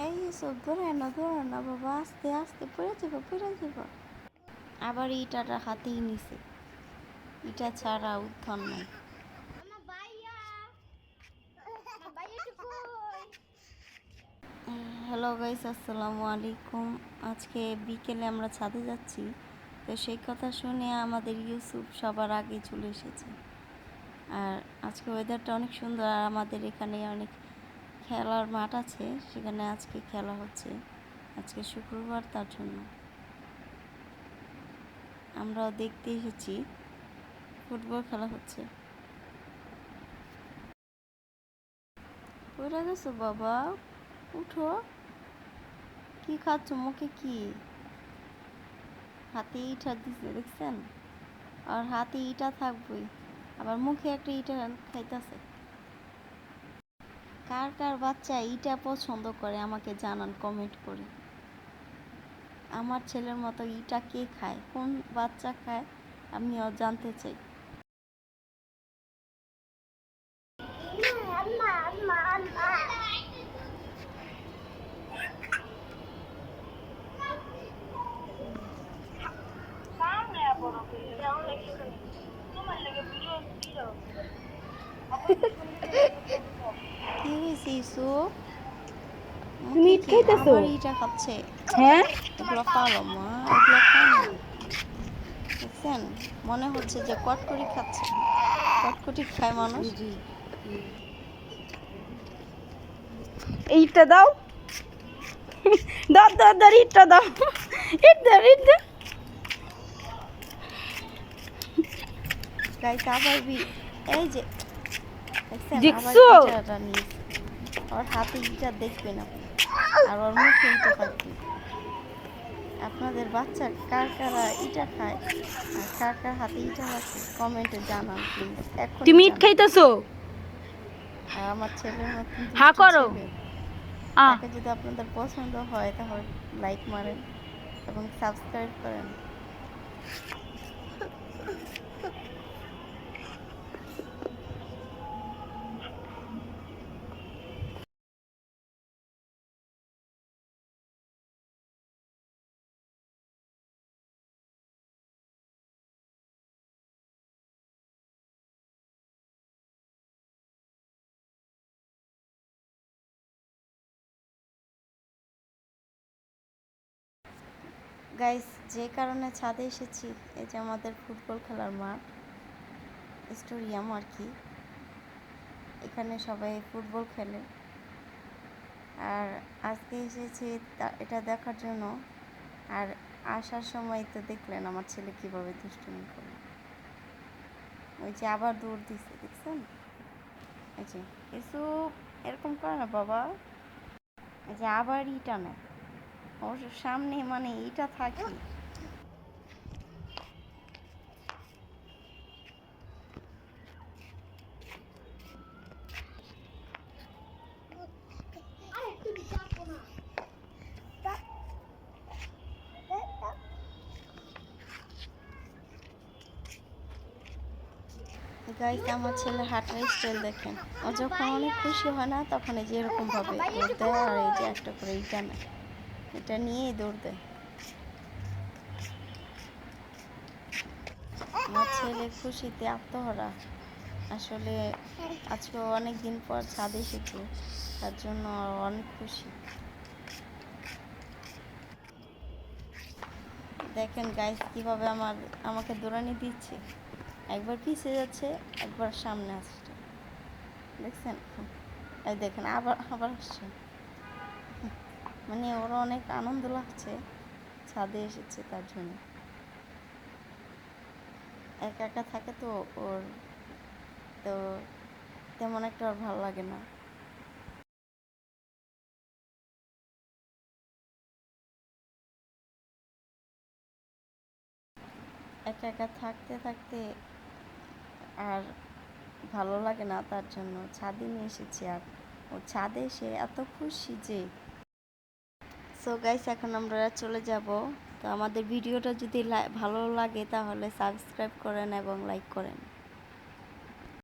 এই সব ধরে না বাবা, আস্তে আস্তে পড়ে যাব। আবার ইটাটা হাতেই নিছে, ইটা ছাড়া উত্থান নাই। হ্যালো গাইস, আসসালামু আলাইকুম। আজকে বিকেলে আমরা ছাদে যাচ্ছি, তো সেই কথা শুনে আমাদের ইউসুফ সবার আগে চলে এসেছে। আর আজকে ওয়েদারটা অনেক সুন্দর, আর আমাদের এখানে অনেক খেলার মাঠ আছে, সেখানে আজকে খেলা হচ্ছে। আজকে শুক্রবার, তার জন্য আমরাও দেখতে এসেছি, ফুটবল খেলা হচ্ছে। পড়ে গেছো বাবা, উঠো। কি খাচ্ছ, মুখে কি? হাতে ইটা দিছে, দেখছেন? আর হাতে ইটা থাকবই, আবার মুখে একটা ইটা খাইতেছে। কার কার বাচ্চা ইটা পছন্দ করে আমাকে জানান কমেন্ট করে। আমার ছেলের মতো ইটা কে খায়, কোন বাচ্চা খায়, আমিও জানতে চাই। কি হয়েছে ইসুফ? তুমি ইট খাইতেছো? আবার ইটা খাচ্ছে। হ্যাঁ, এগুলো খাওয়ালো মা, এগুলো খায় না। দেখছেন, মনে হচ্ছে যে কটকটি খাচ্ছে। কটকটি খায় মানুষ। ইটটা দাও। ধর ইটটা দাও। ইট ধর। গাইস আবার এই যে দেখছেন, আবার দেখছো? ইটাটা নিয়েছে। ওর হাতে ইটা দেখবেন আপনি, আর ওর মুখে ইটা থাকবে। আপনাদের বাচ্চা কার কারা ইটা খায়, আর কার কার হাতে ইটা আছে, কমেন্টে জানান প্লিজ, এখনই তুমি ইট জানান। খাইতেছো? আর আমার ছেলের মতন হা দুষ্টু করো। ছেলে, তাকে যদি আপনাদের পছন্দ হয় তাহলে লাইক মারেন এবং সাবস্ক্রাইব করেন। গাইস, যে কারণে ছাদে এসেছি, এই যে আমাদের ফুটবল খেলার মাঠ, স্টেডিয়াম আর কি। এখানে সবাই ফুটবল খেলে, আর আজকে এসেছি এটা দেখার জন্য। আর আসার সময় তো দেখলেন আমার ছেলে কিভাবে দুষ্টুমি করে। ওই যে আবার দৌড় দিচ্ছে, দেখছেন? এই যে কিছু এরকম করে না বাবা। এই যে আবার ইটা নেয়, ওর সামনে মানে ইটা থাকে। গাইস, আমার ছেলে হাঁটার স্টাইল দেখেন। ও যখন অনেক খুশি হয় না, তখন এই যে এরকম ভাবে দৌড় দেয়, আর এই যে একটা করে ইটা নেয়, এটা নিয়েই দৌড় দেয়। আমার ছেলে খুশিতে আত্মহারা। আসলে আজকে অনেক দিন পর ছাদে এসেছে, তার জন্য অনেক খুশি। দেখেন গাইস, কিভাবে আমাকে দৌড়ানি দিচ্ছে। একবার পিছিয়ে যাচ্ছে, একবার সামনে আসছে, দেখছেন? এই দেখেন আবার আবার আসছে। মানে ওর অনেক আনন্দ লাগছে, ছাদে এসেছে তার জন্য। একা একা থাকে তো ওর, তো তেমন একটা ওর ভালো লাগে না। একা একা থাকতে থাকতে আর ভালো লাগে না, তার জন্য ছাদে নিয়ে এসেছি। আর ও ছাদে এসে এত খুশি যে। সো গাইস, এখন আমরা চলে যাব। তো আমাদের ভিডিওটা যদি ভালো লাগে তাহলে সাবস্ক্রাইব করেন এবং লাইক করেন।